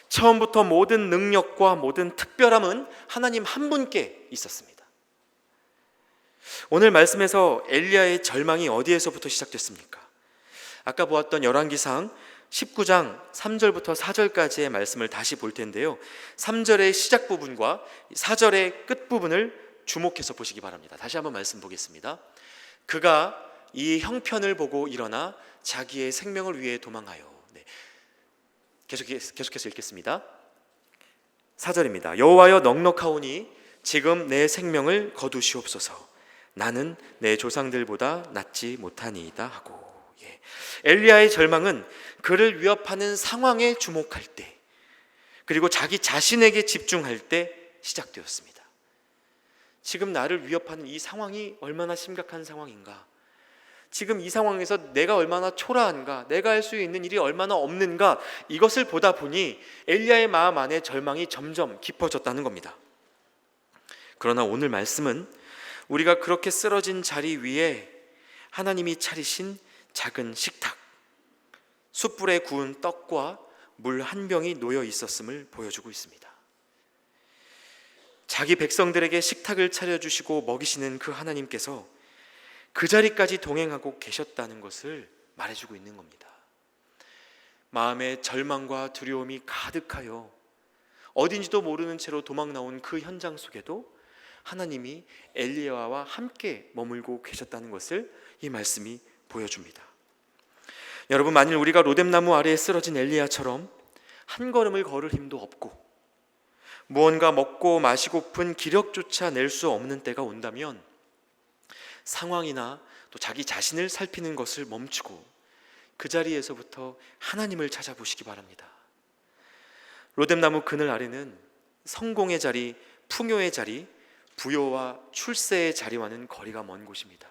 처음부터 모든 능력과 모든 특별함은 하나님 한 분께 있었습니다. 오늘 말씀에서 엘리야의 절망이 어디에서부터 시작됐습니까? 아까 보았던 열왕기상 19장 3절부터 4절까지의 말씀을 다시 볼 텐데요, 3절의 시작 부분과 4절의 끝 부분을 주목해서 보시기 바랍니다. 다시 한번 말씀 보겠습니다. 그가 이 형편을 보고 일어나 자기의 생명을 위해 도망하여. 계속해서 읽겠습니다. 4절입니다. 여호와여, 넉넉하오니 지금 내 생명을 거두시옵소서. 나는 내 조상들보다 낫지 못하니이다 하고. 엘리야의 절망은 그를 위협하는 상황에 주목할 때, 그리고 자기 자신에게 집중할 때 시작되었습니다. 지금 나를 위협하는 이 상황이 얼마나 심각한 상황인가, 지금 이 상황에서 내가 얼마나 초라한가, 내가 할 수 있는 일이 얼마나 없는가, 이것을 보다 보니 엘리야의 마음 안에 절망이 점점 깊어졌다는 겁니다. 그러나 오늘 말씀은 우리가 그렇게 쓰러진 자리 위에 하나님이 차리신 작은 식탁, 숯불에 구운 떡과 물 한 병이 놓여 있었음을 보여주고 있습니다. 자기 백성들에게 식탁을 차려주시고 먹이시는 그 하나님께서 그 자리까지 동행하고 계셨다는 것을 말해주고 있는 겁니다. 마음에 절망과 두려움이 가득하여 어딘지도 모르는 채로 도망 나온 그 현장 속에도 하나님이 엘리야와 함께 머물고 계셨다는 것을 이 말씀이 보여줍니다. 여러분, 만일 우리가 로뎀나무 아래에 쓰러진 엘리야처럼 한 걸음을 걸을 힘도 없고 무언가 먹고 마시고픈 기력조차 낼 수 없는 때가 온다면 상황이나 또 자기 자신을 살피는 것을 멈추고 그 자리에서부터 하나님을 찾아보시기 바랍니다. 로뎀나무 그늘 아래는 성공의 자리, 풍요의 자리, 부요와 출세의 자리와는 거리가 먼 곳입니다.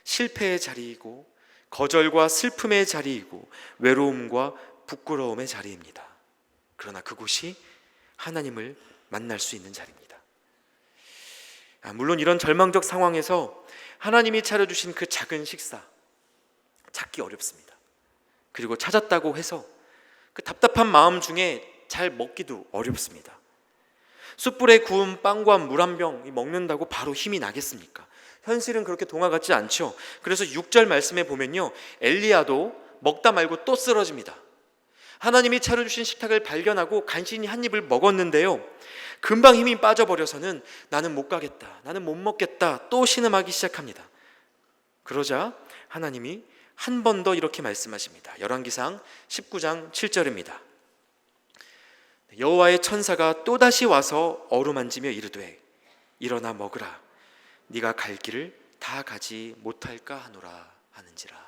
실패의 자리이고 거절과 슬픔의 자리이고 외로움과 부끄러움의 자리입니다. 그러나 그곳이 하나님을 만날 수 있는 자리입니다. 물론 이런 절망적 상황에서 하나님이 차려주신 그 작은 식사 찾기 어렵습니다. 그리고 찾았다고 해서 그 답답한 마음 중에 잘 먹기도 어렵습니다. 숯불에 구운 빵과 물 한 병 먹는다고 바로 힘이 나겠습니까? 현실은 그렇게 동화 같지 않죠. 그래서 6절 말씀에 보면요, 엘리야도 먹다 말고 또 쓰러집니다. 하나님이 차려주신 식탁을 발견하고 간신히 한 입을 먹었는데요, 금방 힘이 빠져버려서는 나는 못 가겠다, 나는 못 먹겠다, 또 신음하기 시작합니다. 그러자 하나님이 한 번 더 이렇게 말씀하십니다. 열왕기상 19장 7절입니다. 여호와의 천사가 또다시 와서 어루만지며 이르되 일어나 먹으라, 네가 갈 길을 다 가지 못할까 하노라 하는지라.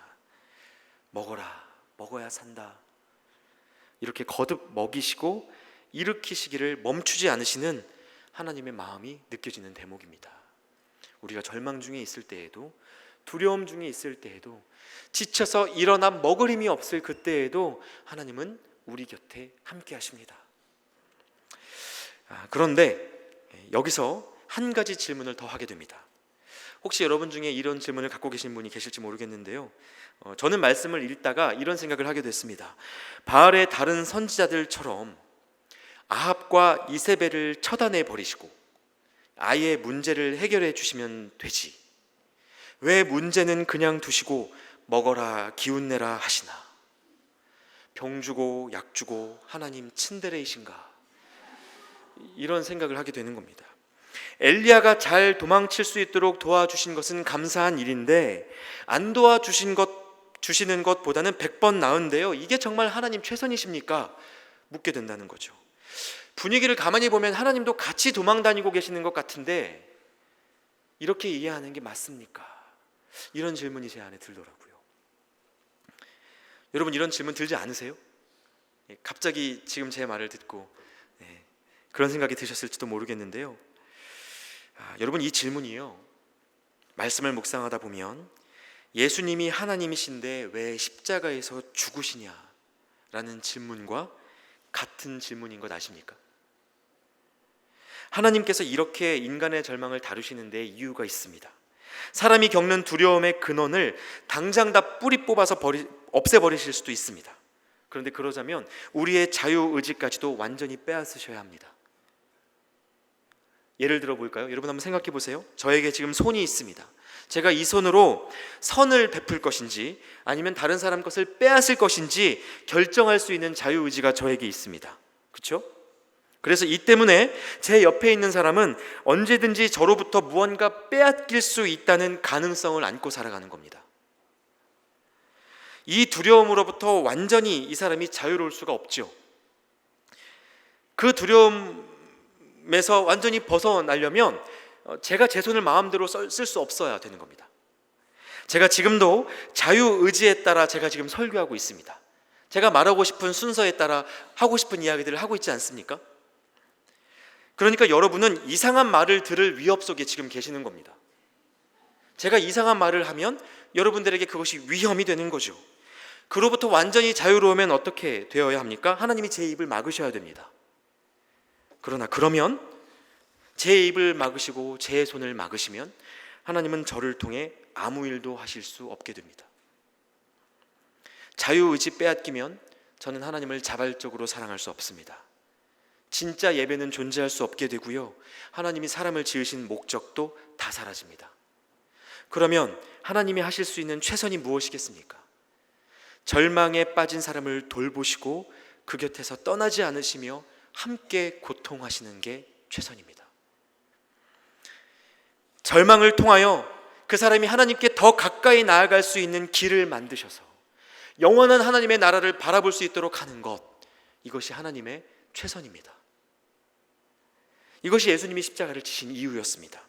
먹어라, 먹어야 산다, 이렇게 거듭 먹이시고 일으키시기를 멈추지 않으시는 하나님의 마음이 느껴지는 대목입니다. 우리가 절망 중에 있을 때에도, 두려움 중에 있을 때에도, 지쳐서 일어나 먹을 힘이 없을 그때에도 하나님은 우리 곁에 함께 하십니다. 그런데 여기서 한 가지 질문을 더 하게 됩니다. 혹시 여러분 중에 이런 질문을 갖고 계신 분이 계실지 모르겠는데요, 저는 말씀을 읽다가 이런 생각을 하게 됐습니다. 바알의 다른 선지자들처럼 아합과 이세벨을 처단해 버리시고 아예 문제를 해결해 주시면 되지, 왜 문제는 그냥 두시고 먹어라 기운내라 하시나? 병 주고 약 주고 하나님 친데레이신가? 이런 생각을 하게 되는 겁니다. 엘리야가 잘 도망칠 수 있도록 도와주신 것은 감사한 일인데, 안 도와주시는 것보다는 100번 나은데요, 이게 정말 하나님 최선이십니까? 묻게 된다는 거죠. 분위기를 가만히 보면 하나님도 같이 도망 다니고 계시는 것 같은데 이렇게 이해하는 게 맞습니까? 이런 질문이 제 안에 들더라고요. 여러분, 이런 질문 들지 않으세요? 갑자기 지금 제 말을 듣고 그런 생각이 드셨을지도 모르겠는데요, 여러분, 이 질문이요, 말씀을 묵상하다 보면 예수님이 하나님이신데 왜 십자가에서 죽으시냐라는 질문과 같은 질문인 것 아십니까? 하나님께서 이렇게 인간의 절망을 다루시는 데 이유가 있습니다. 사람이 겪는 두려움의 근원을 당장 다 뿌리 뽑아서 없애버리실 수도 있습니다. 그런데 그러자면 우리의 자유의지까지도 완전히 빼앗으셔야 합니다. 예를 들어 볼까요? 여러분 한번 생각해 보세요. 저에게 지금 손이 있습니다. 제가 이 손으로 선을 베풀 것인지 아니면 다른 사람 것을 빼앗을 것인지 결정할 수 있는 자유의지가 저에게 있습니다. 그렇죠? 그래서 이 때문에 제 옆에 있는 사람은 언제든지 저로부터 무언가 빼앗길 수 있다는 가능성을 안고 살아가는 겁니다. 이 두려움으로부터 완전히 이 사람이 자유로울 수가 없죠. 그 두려움에서 완전히 벗어나려면 제가 제 손을 마음대로 쓸 수 없어야 되는 겁니다. 제가 지금도 자유의지에 따라 제가 지금 설교하고 있습니다. 제가 말하고 싶은 순서에 따라 하고 싶은 이야기들을 하고 있지 않습니까? 그러니까 여러분은 이상한 말을 들을 위협 속에 지금 계시는 겁니다. 제가 이상한 말을 하면 여러분들에게 그것이 위험이 되는 거죠. 그로부터 완전히 자유로우면 어떻게 되어야 합니까? 하나님이 제 입을 막으셔야 됩니다. 그러면 제 입을 막으시고 제 손을 막으시면 하나님은 저를 통해 아무 일도 하실 수 없게 됩니다. 자유의지 빼앗기면 저는 하나님을 자발적으로 사랑할 수 없습니다. 진짜 예배는 존재할 수 없게 되고요, 하나님이 사람을 지으신 목적도 다 사라집니다. 그러면 하나님이 하실 수 있는 최선이 무엇이겠습니까? 절망에 빠진 사람을 돌보시고 그 곁에서 떠나지 않으시며 함께 고통하시는 게 최선입니다. 절망을 통하여 그 사람이 하나님께 더 가까이 나아갈 수 있는 길을 만드셔서 영원한 하나님의 나라를 바라볼 수 있도록 하는 것, 이것이 하나님의 최선입니다. 이것이 예수님이 십자가를 지신 이유였습니다.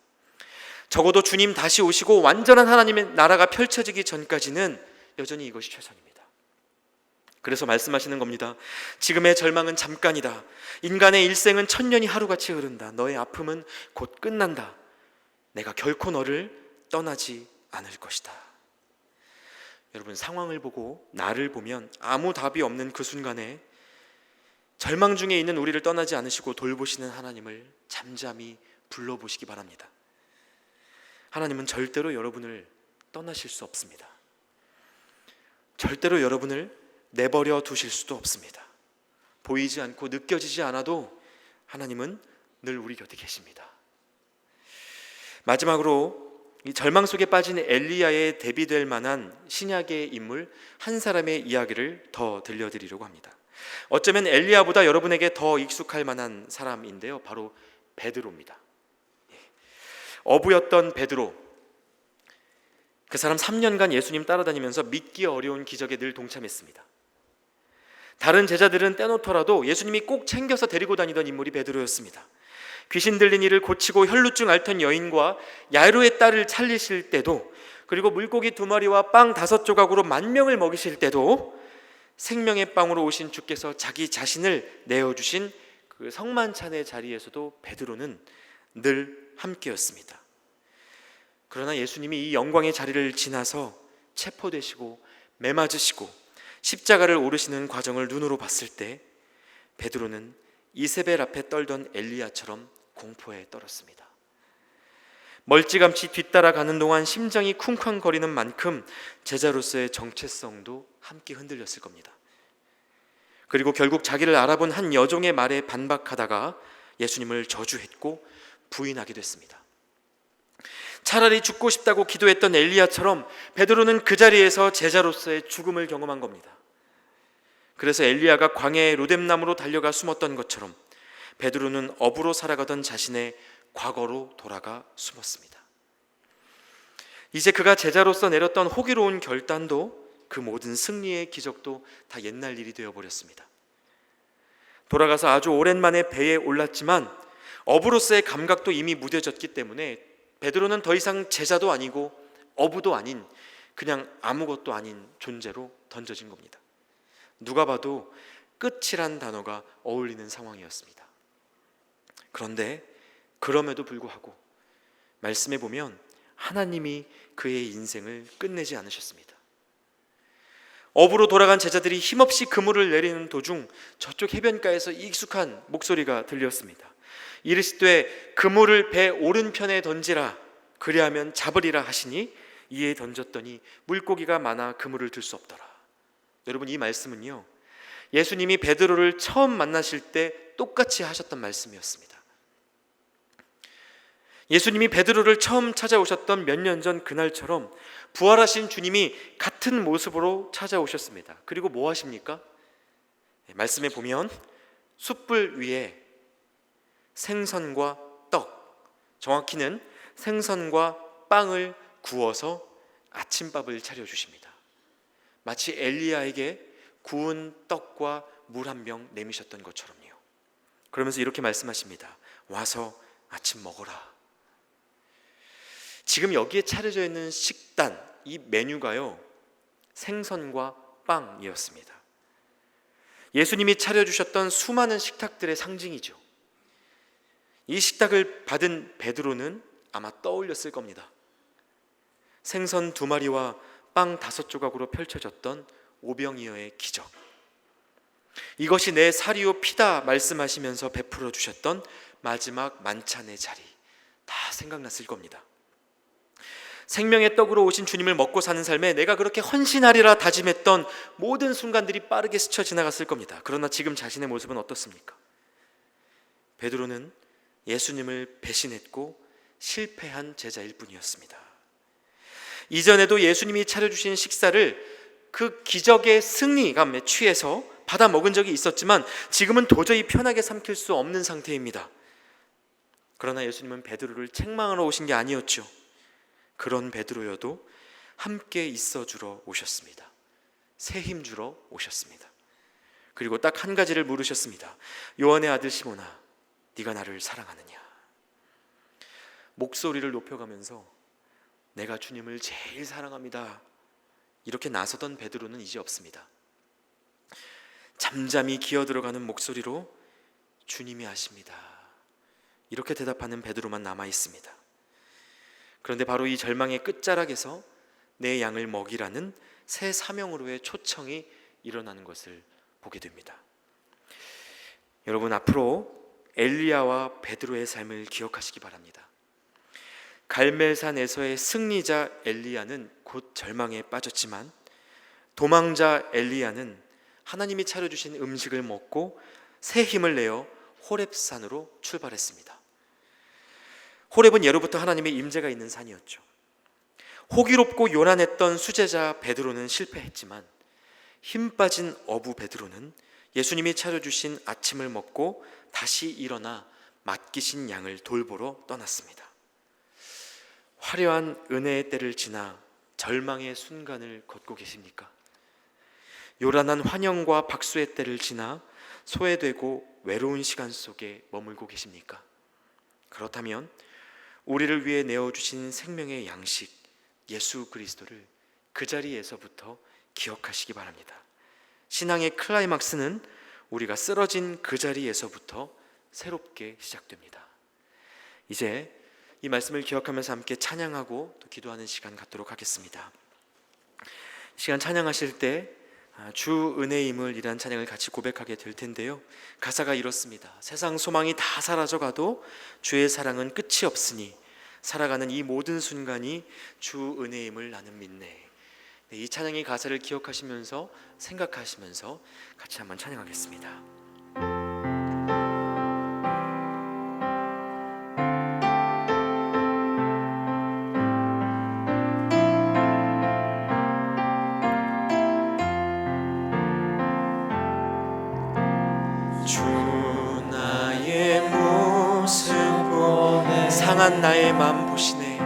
적어도 주님 다시 오시고 완전한 하나님의 나라가 펼쳐지기 전까지는 여전히 이것이 최선입니다. 그래서 말씀하시는 겁니다. 지금의 절망은 잠깐이다. 인간의 일생은 1000년이 하루같이 흐른다. 너의 아픔은 곧 끝난다. 내가 결코 너를 떠나지 않을 것이다. 여러분, 상황을 보고 나를 보면 아무 답이 없는 그 순간에 절망 중에 있는 우리를 떠나지 않으시고 돌보시는 하나님을 잠잠히 불러보시기 바랍니다. 하나님은 절대로 여러분을 떠나실 수 없습니다. 절대로 여러분을 내버려 두실 수도 없습니다. 보이지 않고 느껴지지 않아도 하나님은 늘 우리 곁에 계십니다. 마지막으로 이 절망 속에 빠진 엘리야에 대비될 만한 신약의 인물 한 사람의 이야기를 더 들려드리려고 합니다. 어쩌면 엘리야보다 여러분에게 더 익숙할 만한 사람인데요, 바로 베드로입니다. 어부였던 베드로, 그 사람 3년간 예수님 따라다니면서 믿기 어려운 기적에 늘 동참했습니다. 다른 제자들은 떼놓더라도 예수님이 꼭 챙겨서 데리고 다니던 인물이 베드로였습니다. 귀신 들린 이를 고치고 혈루증 앓던 여인과 야이로의 딸을 살리실 때도, 그리고 물고기 2마리와 빵 5조각으로 10,000명을 먹이실 때도 생명의 빵으로 오신 주께서 자기 자신을 내어주신 그 성만찬의 자리에서도 베드로는 늘 함께였습니다. 그러나 예수님이 이 영광의 자리를 지나서 체포되시고 매맞으시고 십자가를 오르시는 과정을 눈으로 봤을 때 베드로는 이세벨 앞에 떨던 엘리야처럼 공포에 떨었습니다. 멀찌감치 뒤따라가는 동안 심장이 쿵쾅거리는 만큼 제자로서의 정체성도 함께 흔들렸을 겁니다. 그리고 결국 자기를 알아본 한 여종의 말에 반박하다가 예수님을 저주했고 부인하기도 했습니다. 차라리 죽고 싶다고 기도했던 엘리야처럼 베드로는 그 자리에서 제자로서의 죽음을 경험한 겁니다. 그래서 엘리야가 광야의 로뎀나무로 달려가 숨었던 것처럼 베드로는 업으로 살아가던 자신의 과거로 돌아가 숨었습니다. 이제 그가 제자로서 내렸던 호기로운 결단도 그 모든 승리의 기적도 다 옛날 일이 되어버렸습니다. 돌아가서 아주 오랜만에 배에 올랐지만 어부로서의 감각도 이미 무뎌졌기 때문에 베드로는 더 이상 제자도 아니고 어부도 아닌 그냥 아무것도 아닌 존재로 던져진 겁니다. 누가 봐도 끝이란 단어가 어울리는 상황이었습니다. 그런데 그럼에도 불구하고 말씀해 보면 하나님이 그의 인생을 끝내지 않으셨습니다. 업으로 돌아간 제자들이 힘없이 그물을 내리는 도중 저쪽 해변가에서 익숙한 목소리가 들렸습니다. 이르시되 그물을 배 오른편에 던지라, 그리하면 잡으리라 하시니 이에 던졌더니 물고기가 많아 그물을 들 수 없더라. 여러분, 이 말씀은요, 예수님이 베드로를 처음 만나실 때 똑같이 하셨던 말씀이었습니다. 예수님이 베드로를 처음 찾아오셨던 몇 년 전 그날처럼 부활하신 주님이 같은 모습으로 찾아오셨습니다. 그리고 뭐 하십니까? 말씀에 보면 숯불 위에 생선과 떡, 정확히는 생선과 빵을 구워서 아침밥을 차려주십니다. 마치 엘리야에게 구운 떡과 물 한 병 내미셨던 것처럼요. 그러면서 이렇게 말씀하십니다. 와서 아침 먹어라. 지금 여기에 차려져 있는 식단, 이 메뉴가요, 생선과 빵이었습니다. 예수님이 차려주셨던 수많은 식탁들의 상징이죠. 이 식탁을 받은 베드로는 아마 떠올렸을 겁니다. 생선 2마리와 빵 5조각으로 펼쳐졌던 오병이어의 기적, 이것이 내 살이요 피다 말씀하시면서 베풀어 주셨던 마지막 만찬의 자리, 다 생각났을 겁니다. 생명의 떡으로 오신 주님을 먹고 사는 삶에 내가 그렇게 헌신하리라 다짐했던 모든 순간들이 빠르게 스쳐 지나갔을 겁니다. 그러나 지금 자신의 모습은 어떻습니까? 베드로는 예수님을 배신했고 실패한 제자일 뿐이었습니다. 이전에도 예수님이 차려주신 식사를 그 기적의 승리감에 취해서 받아 먹은 적이 있었지만 지금은 도저히 편하게 삼킬 수 없는 상태입니다. 그러나 예수님은 베드로를 책망하러 오신 게 아니었죠. 그런 베드로여도 함께 있어 주러 오셨습니다. 새 힘 주러 오셨습니다. 그리고 딱 한 가지를 물으셨습니다. 요한의 아들 시몬아, 네가 나를 사랑하느냐? 목소리를 높여가면서 내가 주님을 제일 사랑합니다, 이렇게 나서던 베드로는 이제 없습니다. 잠잠히 기어들어가는 목소리로 주님이 아십니다, 이렇게 대답하는 베드로만 남아 있습니다. 그런데 바로 이 절망의 끝자락에서 내 양을 먹이라는 새 사명으로의 초청이 일어나는 것을 보게 됩니다. 여러분, 앞으로 엘리야와 베드로의 삶을 기억하시기 바랍니다. 갈멜산에서의 승리자 엘리야는 곧 절망에 빠졌지만 도망자 엘리야는 하나님이 차려주신 음식을 먹고 새 힘을 내어 호렙산으로 출발했습니다. 호렙은 예로부터 하나님의 임재가 있는 산이었죠. 호기롭고 요란했던 수제자 베드로는 실패했지만 힘 빠진 어부 베드로는 예수님이 차려주신 아침을 먹고 다시 일어나 맡기신 양을 돌보러 떠났습니다. 화려한 은혜의 때를 지나 절망의 순간을 걷고 계십니까? 요란한 환영과 박수의 때를 지나 소외되고 외로운 시간 속에 머물고 계십니까? 그렇다면 우리를 위해 내어주신 생명의 양식 예수 그리스도를 그 자리에서부터 기억하시기 바랍니다. 신앙의 클라이막스는 우리가 쓰러진 그 자리에서부터 새롭게 시작됩니다. 이제 이 말씀을 기억하면서 함께 찬양하고 또 기도하는 시간 갖도록 하겠습니다. 이 시간 찬양하실 때 주 은혜임을이란 찬양을 같이 고백하게 될 텐데요, 가사가 이렇습니다. 세상 소망이 다 사라져가도 주의 사랑은 끝이 없으니 살아가는 이 모든 순간이 주 은혜임을 나는 믿네. 이 찬양의 가사를 기억하시면서 생각하시면서 같이 한번 찬양하겠습니다. 주 나의 모습 보네, 상한 나의 맘 보시네.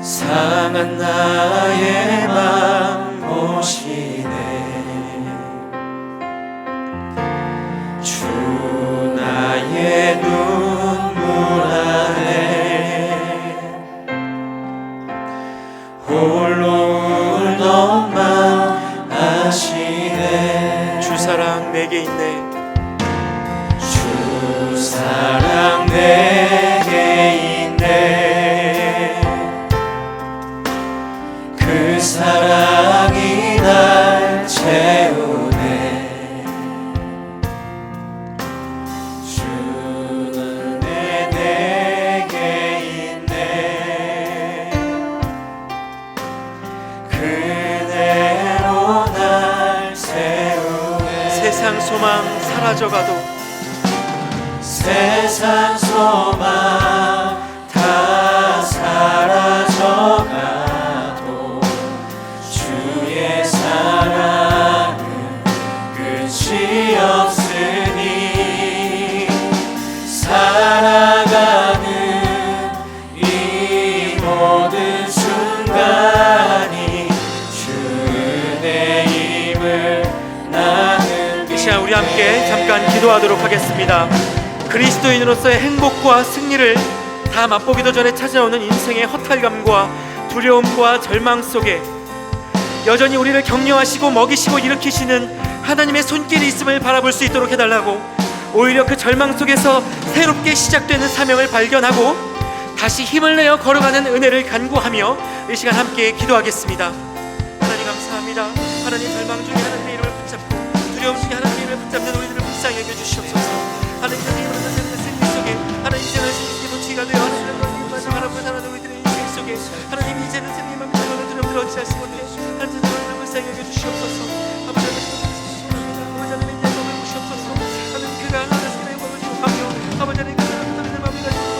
상한 나의 맘 보시네. 주 나의 눈물 안에 홀로 울던 맘 아시네. 주 사랑 내게 있네. 주 사랑 내게 있네. 그 사랑이 날 채우네. 주는 내게 있네. 그대로 날 세우네. 세상 소망 사라져가도, 세상 소망 다 사라져가도 주의 사랑은 끝이 없으니 살아가는 이 모든 순간이 주 은혜임을 나는. 이 시간 우리 함께 잠깐 기도하도록 하겠습니다. 그리스도인으로서의 행복과 승리를 다 맛보기도 전에 찾아오는 인생의 허탈감과 두려움과 절망 속에 여전히 우리를 격려하시고 먹이시고 일으키시는 하나님의 손길이 있음을 바라볼 수 있도록 해달라고, 오히려 그 절망 속에서 새롭게 시작되는 사명을 발견하고 다시 힘을 내어 걸어가는 은혜를 간구하며 이 시간 함께 기도하겠습니다. 하나님 감사합니다. 하나님 절망 중에 하나님의 이름을 붙잡고 두려움 중에 하나님의 이름을 붙잡는 우리들을 불쌍히 여겨주시옵소서. 하나님 자신의 승리 속에 하나님 이제는 주님의 지가 되어 하나님을 마주하라고 살아가는 우리들의 인생 속에 하나님 이제는 주님의 마음을 두려움을 어찌하시 못해 하나님 자신의 불쌍히 여겨주시옵소서. 아버지 하나님 이제 마음을 보시옵소서. 하나님 그가 하나님의 마음을 주하며 아버지 하나님 그가 하나님의 마음을 가지고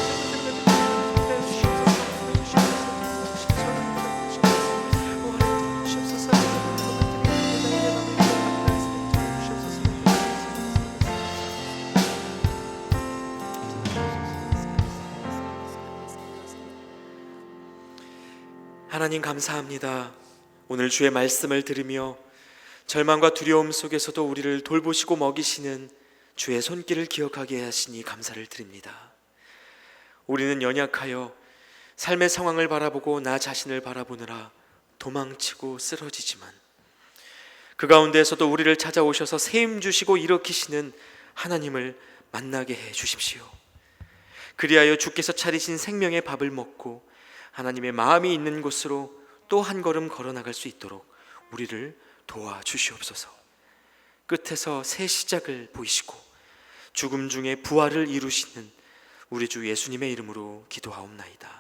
하나님 감사합니다. 오늘 주의 말씀을 들으며 절망과 두려움 속에서도 우리를 돌보시고 먹이시는 주의 손길을 기억하게 하시니 감사를 드립니다. 우리는 연약하여 삶의 상황을 바라보고 나 자신을 바라보느라 도망치고 쓰러지지만 그 가운데에서도 우리를 찾아오셔서 세임 주시고 일으키시는 하나님을 만나게 해 주십시오. 그리하여 주께서 차리신 생명의 밥을 먹고 하나님의 마음이 있는 곳으로 또 한 걸음 걸어 나갈 수 있도록 우리를 도와주시옵소서. 끝에서 새 시작을 보이시고 죽음 중에 부활을 이루시는 우리 주 예수님의 이름으로 기도하옵나이다.